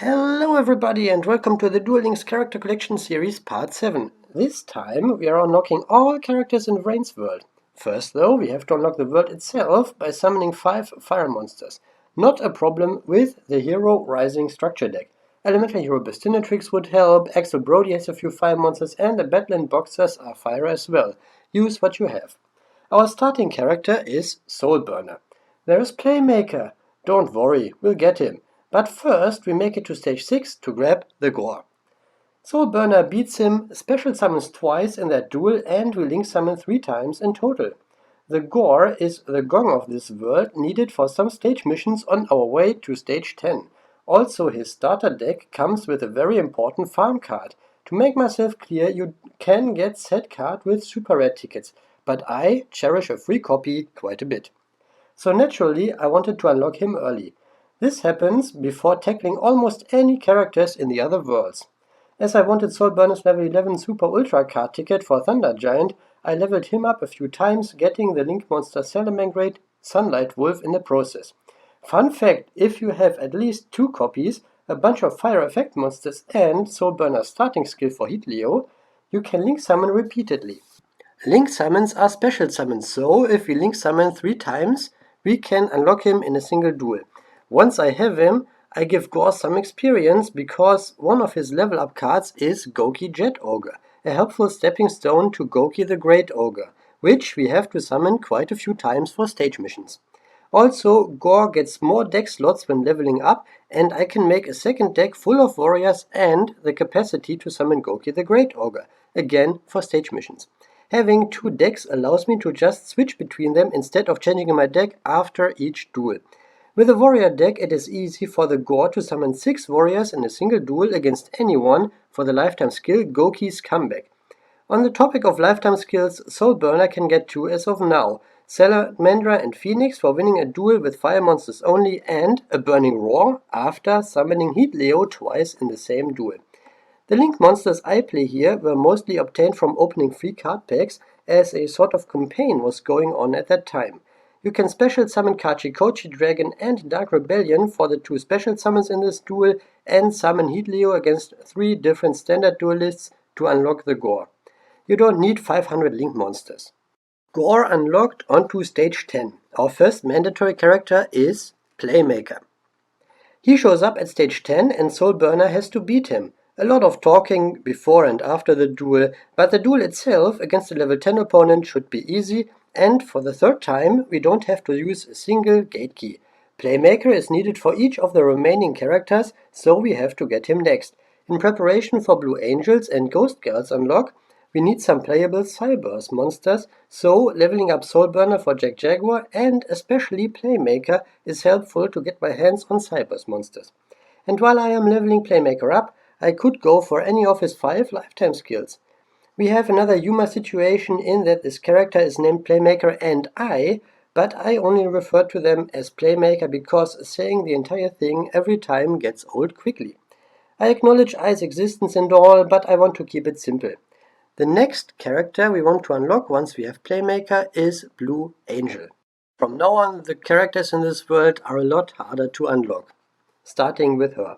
Hello everybody and welcome to the Duel Links Character Collection Series Part 7. This time we are unlocking all characters in Vrains World. First though, we have to unlock the world itself by summoning 5 fire monsters. Not a problem with the Hero Rising structure deck. Elemental Hero Bestinatrix would help, Axel Brody has a few fire monsters and the Badland Boxers are fire as well. Use what you have. Our starting character is Soulburner. There is Playmaker. Don't worry, we'll get him. But first we make it to stage 6 to grab the Gore. Soulburner beats him, special summons twice in that duel and we link summon 3 times in total. The Gore is the gong of this world, needed for some stage missions on our way to stage 10. Also his starter deck comes with a very important farm card. To make myself clear, you can get set card with super rare tickets, but I cherish a free copy quite a bit. So naturally I wanted to unlock him early. This happens before tackling almost any characters in the other worlds. As I wanted Soulburner's level 11 Super Ultra card ticket for Thunder Giant, I leveled him up a few times, getting the Link Monster Salamangreat Sunlight Wolf in the process. Fun fact, if you have at least 2 copies, a bunch of fire effect monsters and Soulburner's starting skill for Heat Leo, you can link summon repeatedly. Link summons are special summons, so if we link summon 3 times, we can unlock him in a single duel. Once I have him, I give Gore some experience because one of his level up cards is Goki Jet Ogre, a helpful stepping stone to Goki the Great Ogre, which we have to summon quite a few times for stage missions. Also, Gore gets more deck slots when leveling up, and I can make a second deck full of warriors and the capacity to summon Goki the Great Ogre, again for stage missions. Having 2 decks allows me to just switch between them instead of changing my deck after each duel. With a warrior deck, it is easy for the Gore to summon 6 warriors in a single duel against anyone for the lifetime skill Goki's Comeback. On the topic of lifetime skills, Soulburner can get 2 as of now, Salamandra and Phoenix for winning a duel with fire monsters only and a Burning Roar after summoning Heat Leo twice in the same duel. The Link monsters I play here were mostly obtained from opening free card packs as a sort of campaign was going on at that time. You can special summon Kachikochi Dragon and Dark Rebellion for the 2 special summons in this duel and summon Heat Leo against 3 different standard duelists to unlock the Gore. You don't need 500 Link monsters. Gore unlocked onto stage 10. Our first mandatory character is Playmaker. He shows up at stage 10 and Soulburner has to beat him. A lot of talking before and after the duel, but the duel itself against a level 10 opponent should be easy, and for the 3rd time we don't have to use a single gate key. Playmaker is needed for each of the remaining characters, so we have to get him next. In preparation for Blue Angels and Ghost Girls unlock, we need some playable Cybers monsters, so leveling up Soulburner for Jack Jaguar and especially Playmaker is helpful to get my hands on Cybers monsters. And while I am leveling Playmaker up, I could go for any of his 5 lifetime skills. We have another Yuma situation in that this character is named Playmaker and but I only refer to them as Playmaker because saying the entire thing every time gets old quickly. I acknowledge I's existence and all, but I want to keep it simple. The next character we want to unlock once we have Playmaker is Blue Angel. From now on, the characters in this world are a lot harder to unlock, starting with her.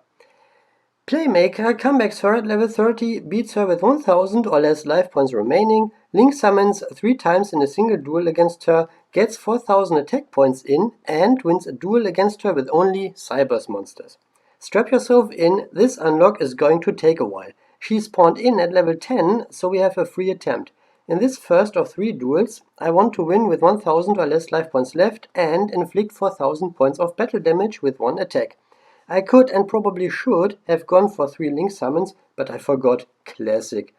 Playmaker comebacks her at level 30, beats her with 1000 or less life points remaining, Link summons 3 times in a single duel against her, gets 4000 attack points in, and wins a duel against her with only Cybers monsters. Strap yourself in, this unlock is going to take a while. She spawned in at level 10, so we have a free attempt. In this first of 3 duels, I want to win with 1000 or less life points left and inflict 4000 points of battle damage with 1 attack. I could and probably should have gone for 3 Link summons, but I forgot. Classic.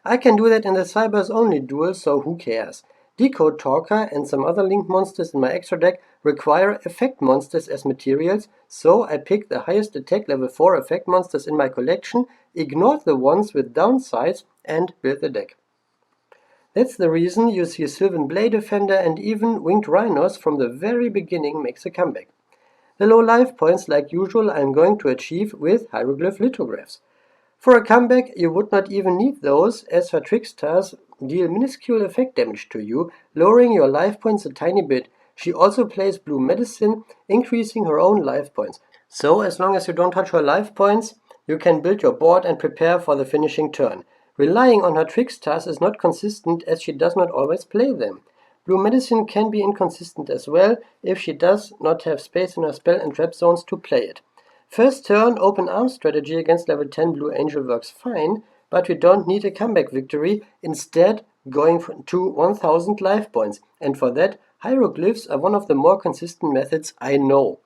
I can do that in the Cybers only duel, so who cares? Decode Talker and some other Link monsters in my extra deck require effect monsters as materials, so I picked the highest attack level 4 effect monsters in my collection, ignored the ones with downsides, and built the deck. That's the reason you see Sylvan Blade Defender and even Winged Rhinos from the very beginning makes a comeback. The low life points, like usual, I am going to achieve with hieroglyph lithographs. For a comeback, you would not even need those, as her tricksters deal minuscule effect damage to you, lowering your life points a tiny bit. She also plays Blue Medicine, increasing her own life points. So, as long as you don't touch her life points, you can build your board and prepare for the finishing turn. Relying on her tricksters is not consistent as she does not always play them. Blue Medicine can be inconsistent as well if she does not have space in her spell and trap zones to play it. First turn open arm strategy against level 10 Blue Angel works fine, but we don't need a comeback victory, instead going to 1000 life points, and for that hieroglyphs are one of the more consistent methods I know.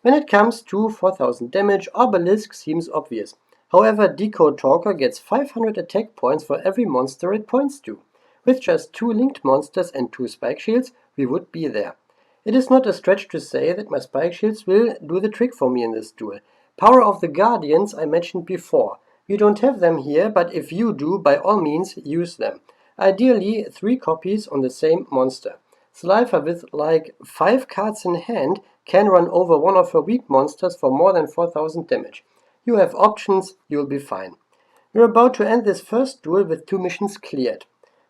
When it comes to 4000 damage, Obelisk seems obvious. However, Decode Talker gets 500 attack points for every monster it points to. With just 2 linked monsters and 2 spike shields, we would be there. It is not a stretch to say that my spike shields will do the trick for me in this duel. Power of the Guardians I mentioned before. We don't have them here, but if you do, by all means use them. Ideally 3 copies on the same monster. Slifer with like 5 cards in hand can run over one of her weak monsters for more than 4000 damage. You have options, you'll be fine. We're about to end this first duel with 2 missions cleared.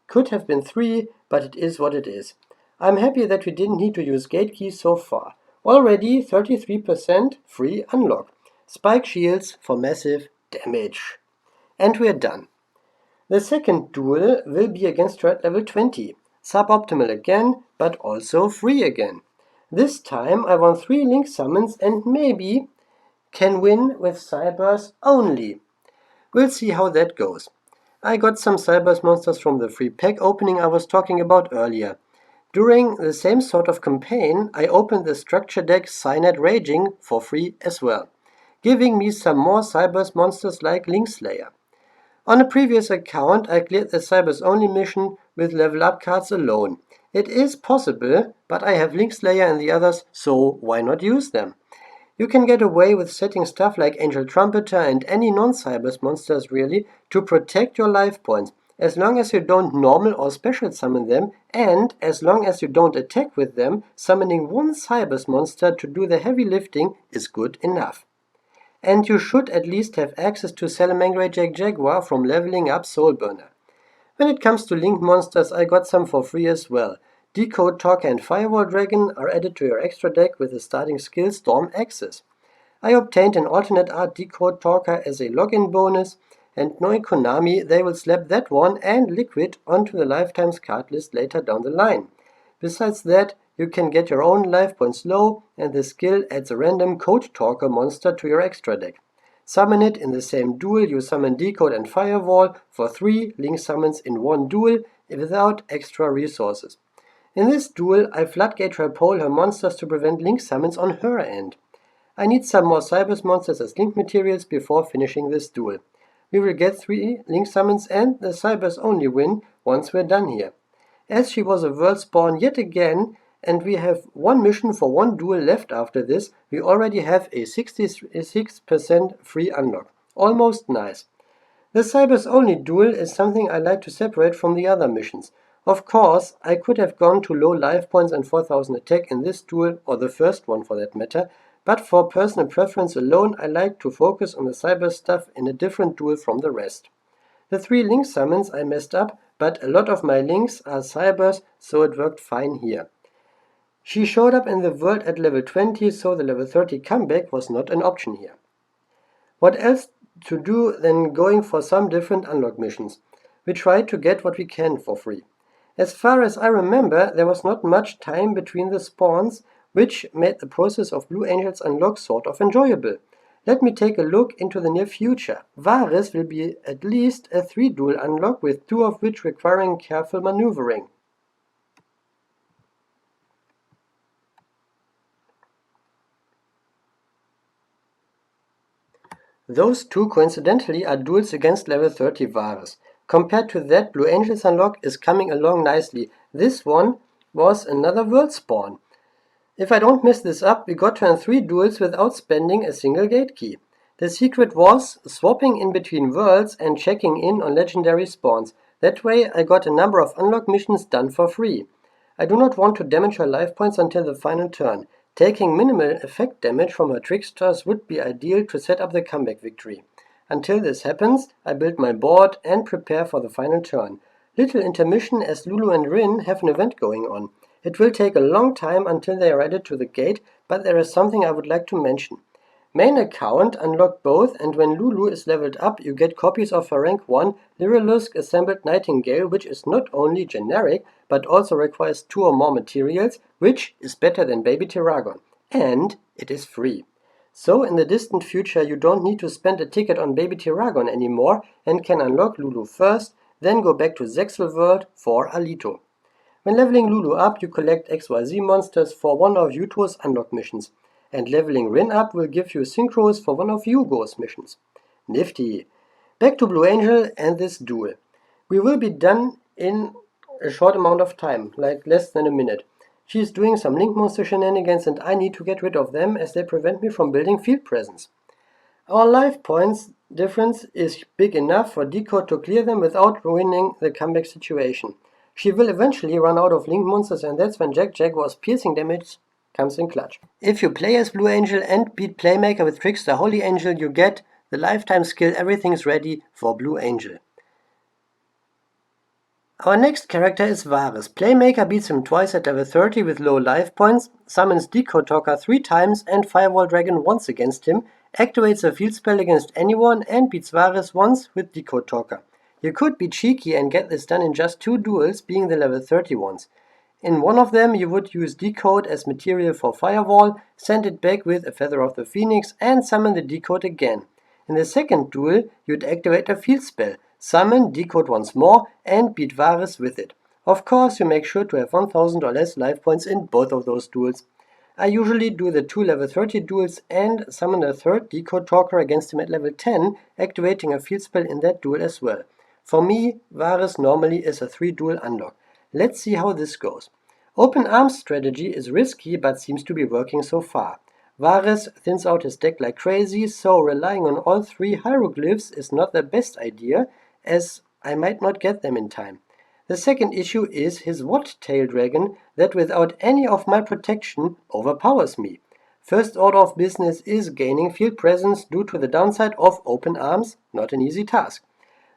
Could have been 3, but it is what it is. I'm happy that we didn't need to use gate keys so far. Already 33% free unlock. Spike shields for massive damage. And we're done. The second duel will be against her at level 20. Suboptimal again, but also free again. This time I won 3 link summons and maybe can win with Cybers only. We'll see how that goes. I got some Cybers monsters from the free pack opening I was talking about earlier. During the same sort of campaign, I opened the structure deck Cyanide Raging for free as well, giving me some more Cybers monsters like Linkslayer. On a previous account, I cleared the Cybers only mission with level up cards alone. It is possible, but I have Linkslayer and the others, so why not use them? You can get away with setting stuff like Angel Trumpeter and any non-Cybers monsters really to protect your life points, as long as you don't normal or special summon them, and as long as you don't attack with them, summoning one Cybers monster to do the heavy lifting is good enough. And you should at least have access to Salamangreat Jaguar from leveling up Soulburner. When it comes to linked monsters, I got some for free as well. Decode Talker and Firewall Dragon are added to your extra deck with the starting skill Storm Axis. I obtained an alternate art Decode Talker as a login bonus, and knowing Konami, they will slap that one and Liquid onto the Lifetimes card list later down the line. Besides that, you can get your own life points low, and the skill adds a random Code Talker monster to your extra deck. Summon it in the same duel you summon Decode and Firewall for 3 link summons in one duel without extra resources. In this duel, I floodgate Trapole her monsters to prevent link summons on her end. I need some more Cybers monsters as link materials before finishing this duel. We will get 3 link summons and the Cybers only win once we're done here. As she was a world spawn yet again, and we have 1 mission for 1 duel left after this, we already have a 66% free unlock. Almost nice. The Cybers only duel is something I like to separate from the other missions. Of course, I could have gone to low life points and 4000 attack in this duel, or the first one for that matter, but for personal preference alone I like to focus on the Cybers stuff in a different duel from the rest. The 3 link summons I messed up, but a lot of my links are Cybers, so it worked fine here. She showed up in the world at level 20, so the level 30 comeback was not an option here. What else to do than going for some different unlock missions? We tried to get what we can for free. As far as I remember, there was not much time between the spawns, which made the process of Blue Angels unlock sort of enjoyable. Let me take a look into the near future. Varis will be at least a 3 duel unlock, with 2 of which requiring careful maneuvering. Those 2 coincidentally are duels against level 30 Varis. Compared to that, Blue Angels unlock is coming along nicely. This one was another world spawn. If I don't mess this up, we got her in 3 duels without spending a single gate key. The secret was swapping in between worlds and checking in on legendary spawns. That way I got a number of unlock missions done for free. I do not want to damage her life points until the final turn. Taking minimal effect damage from her tricksters would be ideal to set up the comeback victory. Until this happens, I build my board and prepare for the final turn. Little intermission as Lulu and Rin have an event going on. It will take a long time until they are added to the gate, but there is something I would like to mention. Main account unlock both, and when Lulu is leveled up you get copies of her rank 1 Lyrilusk assembled Nightingale, which is not only generic but also requires 2 or more materials, which is better than Baby Terragon. And it is free. So in the distant future you don't need to spend a ticket on Baby Terragon anymore and can unlock Lulu first, then go back to Zexal World for Alito. When leveling Lulu up, you collect XYZ monsters for one of Yuto's unlock missions, and leveling Rin up will give you synchros for one of Yugo's missions. Nifty! Back to Blue Angel and this duel. We will be done in a short amount of time, like less than a minute. She is doing some Link Monster shenanigans and I need to get rid of them as they prevent me from building field presence. Our life points difference is big enough for Decode to clear them without ruining the comeback situation. She will eventually run out of Link Monsters, and that's when Jack Jaguar's piercing damage comes in clutch. If you play as Blue Angel and beat Playmaker with Trickster Holy Angel, you get the lifetime skill Everything's Ready for Blue Angel. Our next character is Varis. Playmaker beats him twice at level 30 with low life points, summons Decode Talker 3 times and Firewall Dragon once against him, activates a field spell against anyone and beats Varis once with Decode Talker. You could be cheeky and get this done in just 2 duels, being the level 30 ones. In one of them you would use Decode as material for Firewall, send it back with a Feather of the Phoenix and summon the Decode again. In the second duel you'd activate a field spell, summon Decode once more and beat Varis with it. Of course you make sure to have 1000 or less life points in both of those duels. I usually do the 2 level 30 duels and summon a third Decode Talker against him at level 10, activating a field spell in that duel as well. For me, Varis normally is a 3 duel unlock. Let's see how this goes. Open Arms strategy is risky but seems to be working so far. Varis thins out his deck like crazy, so relying on all 3 hieroglyphs is not the best idea, as I might not get them in time. The second issue is his What-Tail Dragon that without any of my protection overpowers me. First order of business is gaining field presence due to the downside of Open Arms, not an easy task.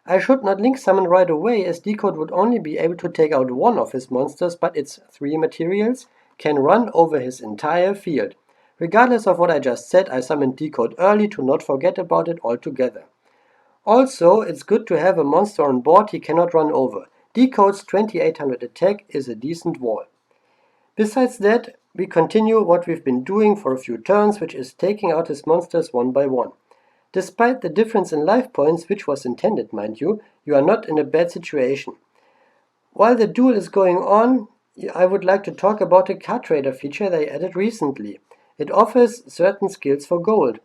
I should not link summon right away, as Decode would only be able to take out one of his monsters, but its 3 materials can run over his entire field. Regardless of what I just said, I summoned Decode early to not forget about it altogether. Also, it's good to have a monster on board he cannot run over. Decode's 2800 attack is a decent wall. Besides that, we continue what we've been doing for a few turns, which is taking out his monsters one by one. Despite the difference in life points, which was intended mind you, you are not in a bad situation. While the duel is going on, I would like to talk about a card trader feature they added recently. It offers certain skills for gold.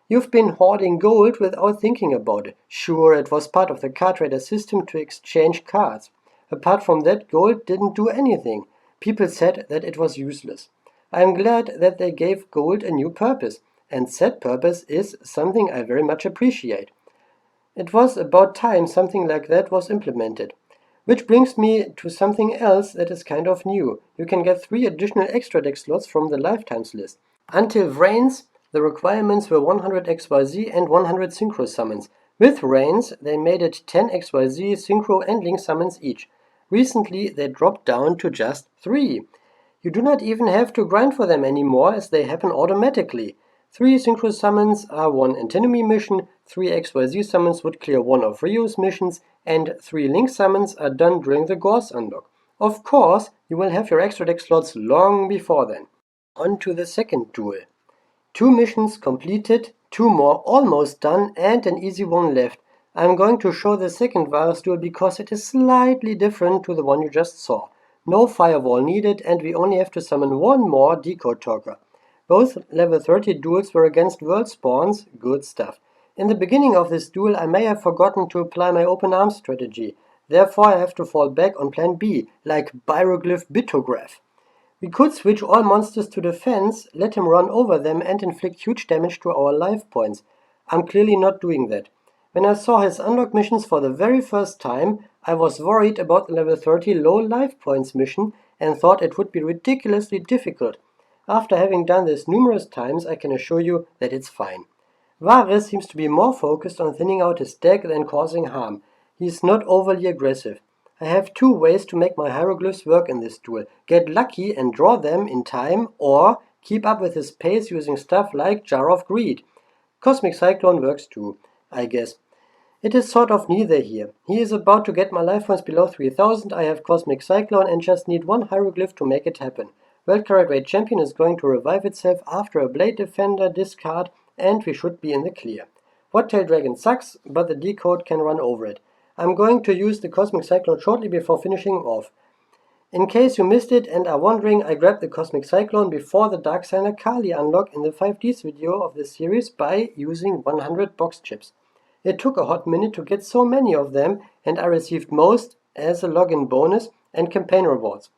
You've been hoarding gold without thinking about it. Sure, it was part of the card trader system to exchange cards. Apart from that, gold didn't do anything. People said that it was useless. I am glad that they gave gold a new purpose, and said purpose is something I very much appreciate. It was about time something like that was implemented. Which brings me to something else that is kind of new. You can get 3 additional extra deck slots from the lifetimes list. Until Vrains, the requirements were 100 XYZ and 100 Synchro summons. With Vrains, they made it 10 XYZ, Synchro and Link summons each. Recently, they dropped down to just 3. You do not even have to grind for them anymore, as they happen automatically. 3 Synchro summons are 1 antinomy mission, 3 XYZ summons would clear 1 of Rio's missions, and 3 Link summons are done during the Gore's unlock. Of course, you will have your extra deck slots long before then. On to the second duel. 2 missions completed, 2 more almost done, and an easy one left. I'm going to show the second Varis duel because it is slightly different to the one you just saw. No firewall needed, and we only have to summon 1 more Decode Talker. Both level 30 duels were against world spawns, good stuff. In the beginning of this duel I may have forgotten to apply my open arms strategy. Therefore I have to fall back on plan B, like Biroglyph Bitograph. We could switch all monsters to defense, let him run over them and inflict huge damage to our life points. I'm clearly not doing that. When I saw his unlock missions for the very first time, I was worried about the level 30 low life points mission and thought it would be ridiculously difficult. After having done this numerous times, I can assure you that it's fine. Varis seems to be more focused on thinning out his deck than causing harm. He is not overly aggressive. I have 2 ways to make my hieroglyphs work in this duel. Get lucky and draw them in time, or keep up with his pace using stuff like Jar of Greed. Cosmic Cyclone works too, I guess. It is sort of neither here. He is about to get my life points below 3000, I have Cosmic Cyclone and just need one hieroglyph to make it happen. World Current Rate Champion is going to revive itself after a Blade Defender discard and we should be in the clear. What-Tail Dragon sucks, but the decode can run over it. I'm going to use the Cosmic Cyclone shortly before finishing off. In case you missed it and are wondering, I grabbed the Cosmic Cyclone before the Dark Signer Kali unlock in the 5Ds video of this series by using 100 box chips. It took a hot minute to get so many of them, and I received most as a login bonus and campaign rewards.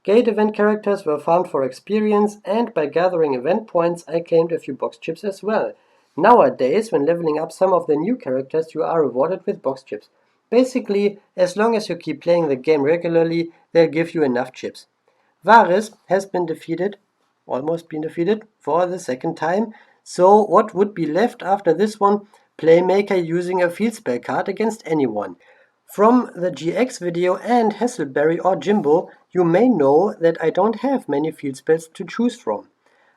Gate event characters were farmed for experience, and by gathering event points I claimed a few box chips as well. Nowadays, when leveling up some of the new characters, you are rewarded with box chips. Basically, as long as you keep playing the game regularly, they'll give you enough chips. Varis has been defeated, almost been defeated, for the second time, so what would be left after this one? Playmaker using a field spell card against anyone. From the GX video and Hasselberry or Jimbo, you may know that I don't have many field spells to choose from.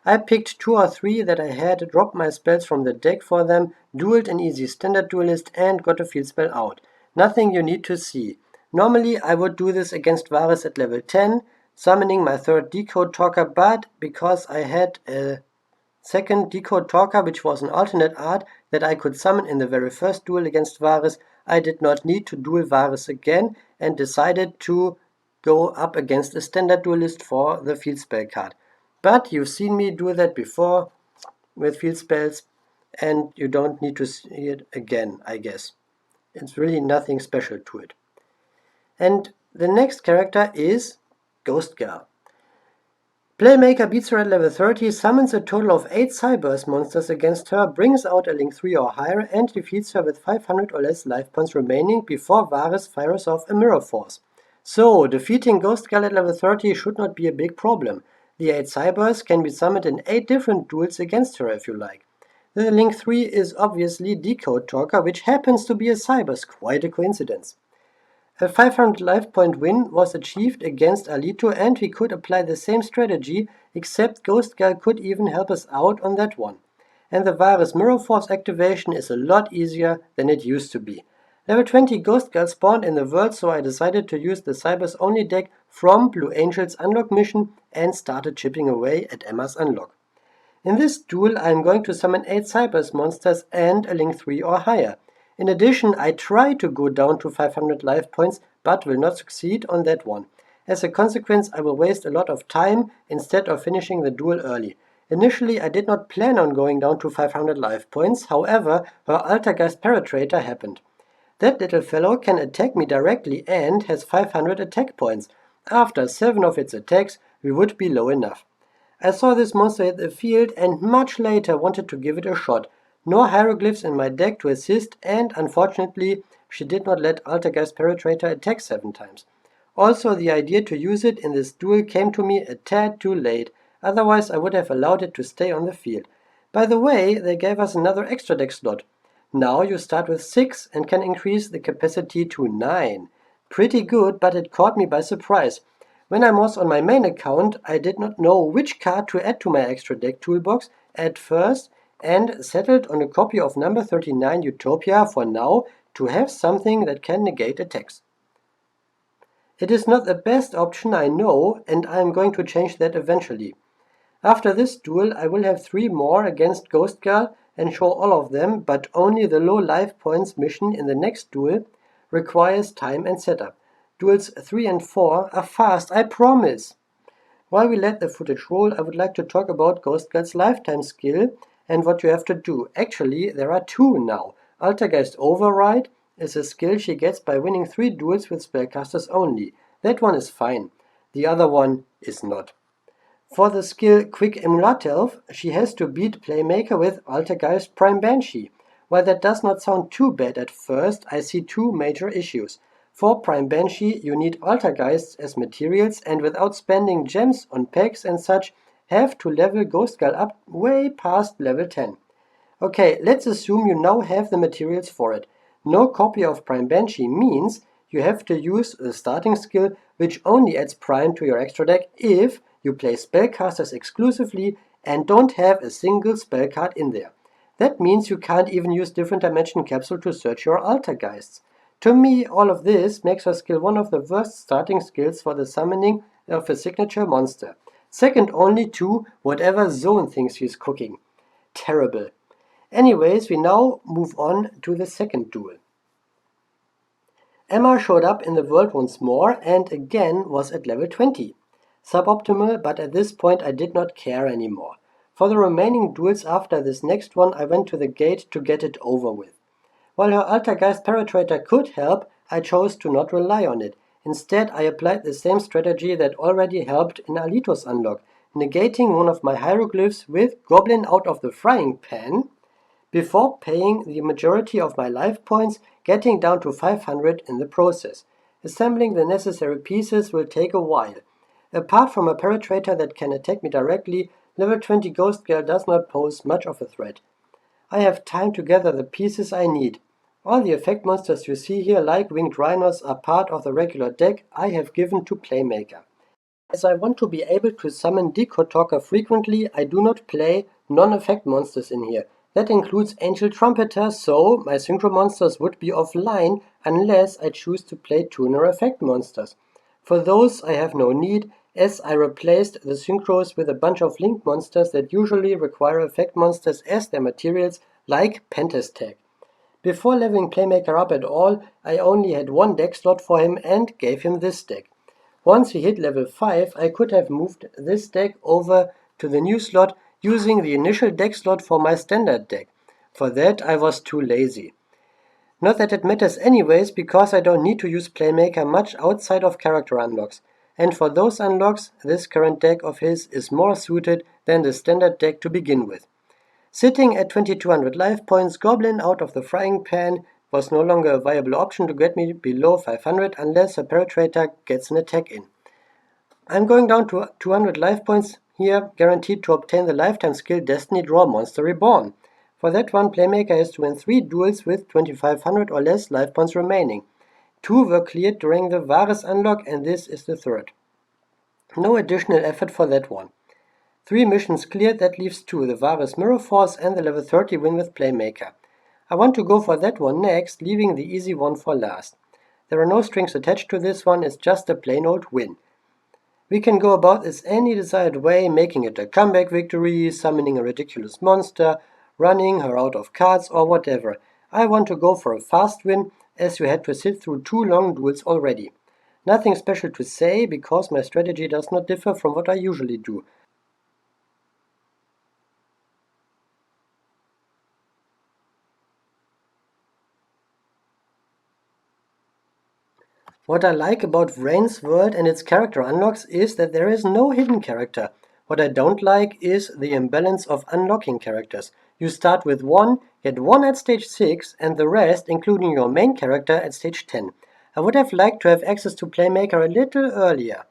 I picked 2 or 3 that I had, dropped my spells from the deck for them, dueled an easy standard duelist and got a field spell out. Nothing you need to see. Normally I would do this against Varis at level 10, summoning my third Decode Talker, but because I had a second Decode Talker, which was an alternate art that I could summon in the very first duel against Varis, I did not need to duel Varis again and decided to go up against a standard duelist for the field spell card. But you've seen me do that before with field spells, and you don't need to see it again, I guess. It's really nothing special to it. And the next character is Ghost Girl. Playmaker beats her at level 30, summons a total of 8 Cyburst monsters against her, brings out a link 3 or higher, and defeats her with 500 or less life points remaining before Varis fires off a Mirror Force. So, defeating Ghost Girl at level 30 should not be a big problem. The 8 Cybursts can be summoned in 8 different duels against her if you like. The link 3 is obviously Decode Talker, which happens to be a Cyburst, quite a coincidence. A 500 life point win was achieved against Alito, and we could apply the same strategy, except Ghost Girl could even help us out on that one. And the Varis Mirror Force activation is a lot easier than it used to be. Level 20 Ghost Girl spawned in the world, so I decided to use the Cyber's only deck from Blue Angel's unlock mission and started chipping away at Emma's unlock. In this duel I am going to summon 8 Cyber's monsters and a link 3 or higher. In addition, I try to go down to 500 life points, but will not succeed on that one. As a consequence, I will waste a lot of time instead of finishing the duel early. Initially, I did not plan on going down to 500 life points, however, her Altergeist Penetrator happened. That little fellow can attack me directly and has 500 attack points. After 7 of its attacks, we would be low enough. I saw this monster hit the field and much later wanted to give it a shot. No hieroglyphs in my deck to assist, and unfortunately she did not let Altergeist Penetrator attack 7 times. Also, the idea to use it in this duel came to me a tad too late, otherwise I would have allowed it to stay on the field. By the way, they gave us another extra deck slot. Now you start with 6 and can increase the capacity to 9. Pretty good, but it caught me by surprise. When I was on my main account, I did not know which card to add to my extra deck toolbox at first, and settled on a copy of number 39 Utopia for now to have something that can negate attacks. It is not the best option, I know, and I am going to change that eventually. After this duel I will have 3 more against Ghost Girl and show all of them, but only the low life points mission in the next duel requires time and setup. Duels 3 and 4 are fast, I promise! While we let the footage roll, I would like to talk about Ghost Girl's lifetime skill and what you have to do. Actually, there are 2 now. Altergeist Override is a skill she gets by winning 3 duels with spellcasters only. That one is fine. The other one is not. For the skill Quick Emulatelf, she has to beat Playmaker with Altergeist Prime Banshee. While that does not sound too bad at first, I see 2 major issues. For Prime Banshee, you need Altergeists as materials, and without spending gems on packs and such, have to level Ghost Girl up way past level 10. Okay, let's assume you now have the materials for it. No copy of Prime Banshee means you have to use the starting skill, which only adds Prime to your extra deck if you play spellcasters exclusively and don't have a single spell card in there. That means you can't even use different dimension capsule to search your Altergeists. To me, all of this makes her skill one of the worst starting skills for the summoning of a signature monster. Second only to whatever Zone thinks he's cooking. Terrible. Anyways, we now move on to the second duel. Emma showed up in the world once more and again was at level 20. Suboptimal, but at this point I did not care anymore. For the remaining duels after this next one I went to the gate to get it over with. While her Altergeist Penetrator could help, I chose to not rely on it. Instead I applied the same strategy that already helped in Alito's unlock, negating one of my hieroglyphs with Goblin out of the frying pan, before paying the majority of my life points, getting down to 500 in the process. Assembling the necessary pieces will take a while. Apart from a penetrator that can attack me directly, level 20 Ghost Girl does not pose much of a threat. I have time to gather the pieces I need. All the effect monsters you see here, like winged rhinos, are part of the regular deck I have given to Playmaker. As I want to be able to summon Decode Talker frequently, I do not play non-effect monsters in here. That includes Angel Trumpeter, so my synchro monsters would be offline unless I choose to play tuner effect monsters. For those I have no need, as I replaced the synchros with a bunch of link monsters that usually require effect monsters as their materials, like Pentastag. Before leveling Playmaker up at all, I only had one deck slot for him and gave him this deck. Once he hit level 5, I could have moved this deck over to the new slot using the initial deck slot for my standard deck. For that I was too lazy. Not that it matters anyways, because I don't need to use Playmaker much outside of character unlocks. And for those unlocks, this current deck of his is more suited than the standard deck to begin with. Sitting at 2200 life points, Goblin out of the frying pan was no longer a viable option to get me below 500 unless a penetrator gets an attack in. I'm going down to 200 life points here, guaranteed to obtain the lifetime skill Destiny Draw Monster Reborn. For that one, Playmaker has to win 3 duels with 2500 or less life points remaining. 2 were cleared during the Varis unlock and this is the third. No additional effort for that one. 3 missions cleared, that leaves 2, the Varis Mirror Force and the level 30 win with Playmaker. I want to go for that one next, leaving the easy one for last. There are no strings attached to this one, it's just a plain old win. We can go about this any desired way, making it a comeback victory, summoning a ridiculous monster, running her out of cards, or whatever. I want to go for a fast win, as you had to sit through 2 long duels already. Nothing special to say, because my strategy does not differ from what I usually do. What I like about Vrains World and its character unlocks is that there is no hidden character. What I don't like is the imbalance of unlocking characters. You start with 1, get 1 at stage 6, and the rest, including your main character, at stage 10. I would have liked to have access to Playmaker a little earlier.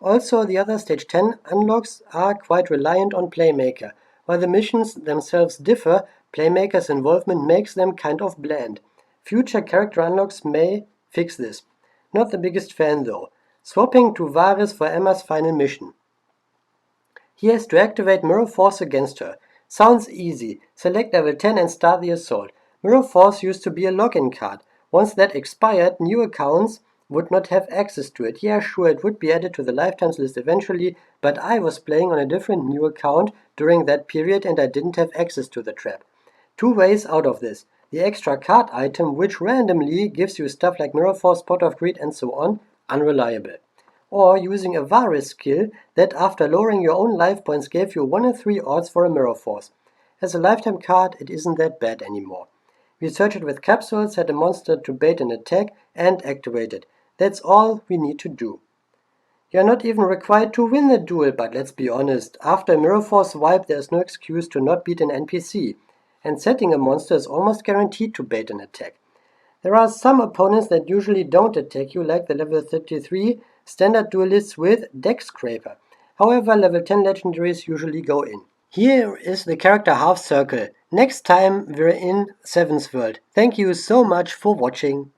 Also, the other stage 10 unlocks are quite reliant on Playmaker. While the missions themselves differ, Playmaker's involvement makes them kind of bland. Future character unlocks may fix this. Not the biggest fan though. Swapping to Varis for Emma's final mission. He has to activate Mirror Force against her. Sounds easy. Select level 10 and start the assault. Mirror Force used to be a login card. Once that expired, new accounts would not have access to it. Yeah, sure, it would be added to the lifetimes list eventually, but I was playing on a different new account during that period and I didn't have access to the trap. 2 ways out of this. The extra card item, which randomly gives you stuff like Mirror Force, Pot of Greed and so on, unreliable. Or using a Varis skill that after lowering your own life points gave you 1 in 3 odds for a Mirror Force. As a lifetime card, it isn't that bad anymore. We search it with capsules, set a monster to bait an attack, and activate it. That's all we need to do. You're not even required to win the duel, but let's be honest, after a Mirror Force wipe there's no excuse to not beat an NPC. And setting a monster is almost guaranteed to bait an attack. There are some opponents that usually don't attack you, like the level 33 standard duelists with Deck Scraper. However, level 10 legendaries usually go in. Here is the character half circle. Next time we're in Seventh World. Thank you so much for watching.